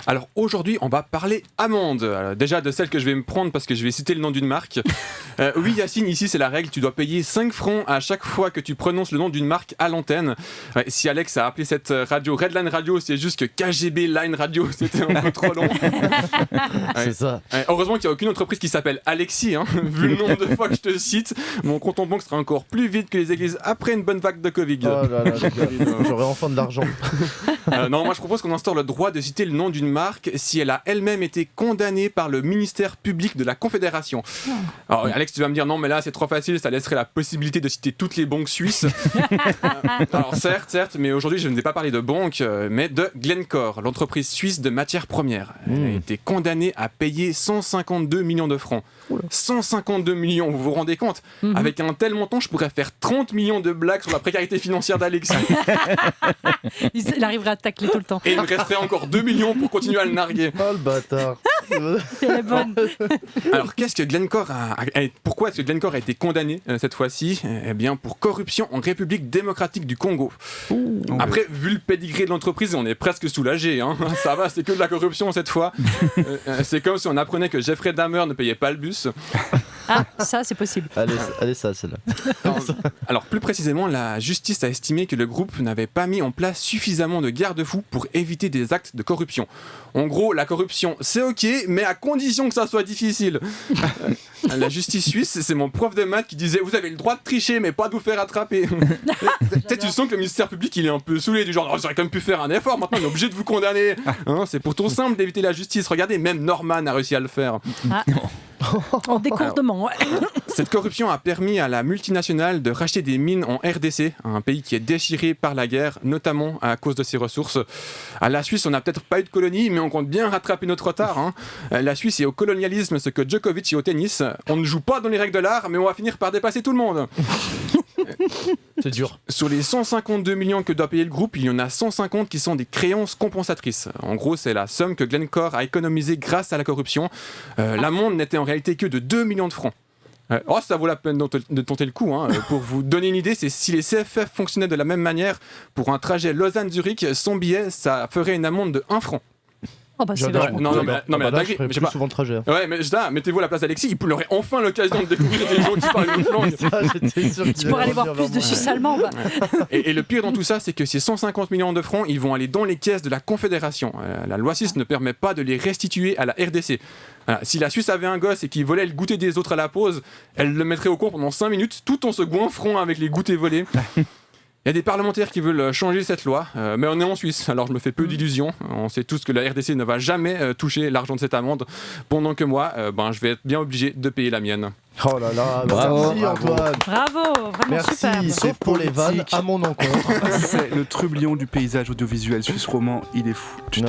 Alors aujourd'hui, on va parler amende. Alors, déjà de celle que je vais me prendre parce que je vais citer le nom d'une marque. Oui, Yacine, ici c'est la règle, tu dois payer 5 francs à chaque fois que tu prononces le nom d'une marque à l'antenne. Ouais, si Alex a appelé cette radio Redline Radio, c'est juste que KGB Line Radio, c'était un peu trop long. C'est ça. Heureusement qu'il n'y a aucune entreprise qui s'appelle Alexis, hein, vu le nombre de fois que je te cite. Mon compte en banque sera encore plus vide que les églises après une bonne vague de Covid. Oh là là, j'aurais enfin de l'argent. Non, moi je propose qu'on instaure le droit de citer le nom d'une marque si elle a elle-même été condamnée par le ministère public de la Confédération. Alors Alex, tu vas me dire non mais là c'est trop facile, ça laisserait la possibilité de citer toutes les banques suisses. Alors certes, mais aujourd'hui je ne vais pas parler de banque, mais de Glencore, l'entreprise suisse de matières premières. Elle a été condamnée à payer 152 millions de francs. 152 millions, vous vous rendez compte? Avec un tel montant, je pourrais faire 30 millions de blagues sur la précarité financière d'Alexis. Il arriverait à tacler tout le temps. Et il me resterait encore 2 millions pour continuer à le narguer. Oh le bâtard. C'est la bonne. Alors qu'est-ce que Glencore pourquoi est-ce que Glencore a été condamné cette fois-ci? Eh bien pour corruption en République démocratique du Congo. Après, vu le pédigré de l'entreprise, on est presque soulagé. Hein. Ça va, c'est que de la corruption cette fois. C'est comme si on apprenait que Jeffrey Dahmer ne payait pas le bus. Ah, ça c'est possible. Allez ça, celle-là. Alors plus précisément, la justice a estimé que le groupe n'avait pas mis en place suffisamment de garde-fous pour éviter des actes de corruption. En gros, la corruption, c'est ok, mais à condition que ça soit difficile. La justice suisse, c'est mon prof de maths qui disait « Vous avez le droit de tricher, mais pas de vous faire attraper. » Tu sens que le ministère public, il est un peu saoulé, du genre oh, « J'aurais quand même pu faire un effort, maintenant on est obligé de vous condamner. Hein, » C'est pourtant simple d'éviter la justice. Regardez, même Norman a réussi à le faire. Ah. En décourdement, ouais. Cette corruption a permis à la multinationale de racheter des mines en RDC, un pays qui est déchiré par la guerre, notamment à cause de ses ressources. À la Suisse, on n'a peut-être pas eu de colonie, mais on compte bien rattraper notre retard. Hein. La Suisse est au colonialisme ce que Djokovic est au tennis. On ne joue pas dans les règles de l'art, mais on va finir par dépasser tout le monde. C'est dur. Sur les 152 millions que doit payer le groupe, il y en a 150 qui sont des créances compensatrices. En gros, c'est la somme que Glencore a économisée grâce à la corruption. L'amende n'était en réalité que de 2 millions de francs. Ça vaut la peine de tenter le coup. Hein. Pour vous donner une idée, c'est si les CFF fonctionnaient de la même manière, pour un trajet Lausanne-Zurich, son billet, ça ferait une amende de 1 franc. Oh bah c'est J'adore. vachement Non, cool. mais là, je dingue, ferais je sais plus pas. souvent le trajet. Ouais, mais mettez-vous à la place d'Alexis, il aurait enfin l'occasion de découvrir des gens qui parlent une autre langue. Ça, j'étais sûr qu'il Tu pourrais allait aller voir revenir plus de vers moi. Suisse allemand. Bah. Et le pire dans tout ça, c'est que ces 150 millions de francs, ils vont aller dans les caisses de la Confédération. La loi 6 ne permet pas de les restituer à la RDC. Voilà. Si la Suisse avait un gosse et qu'il volait le goûter des autres à la pause, elle le mettrait au cours pendant 5 minutes, tout en se goinfrant avec les goûters volés. Il y a des parlementaires qui veulent changer cette loi, mais on est en Suisse, alors je me fais peu d'illusions. On sait tous que la RDC ne va jamais toucher l'argent de cette amende, pendant que moi, je vais être bien obligé de payer la mienne. Oh là là, Bravo. merci Antoine. Bravo, vraiment Merci, super. sauf pour les vannes politique. à mon encontre. C'est le trublion du paysage audiovisuel suisse romand, il est fou. Tu Ouais.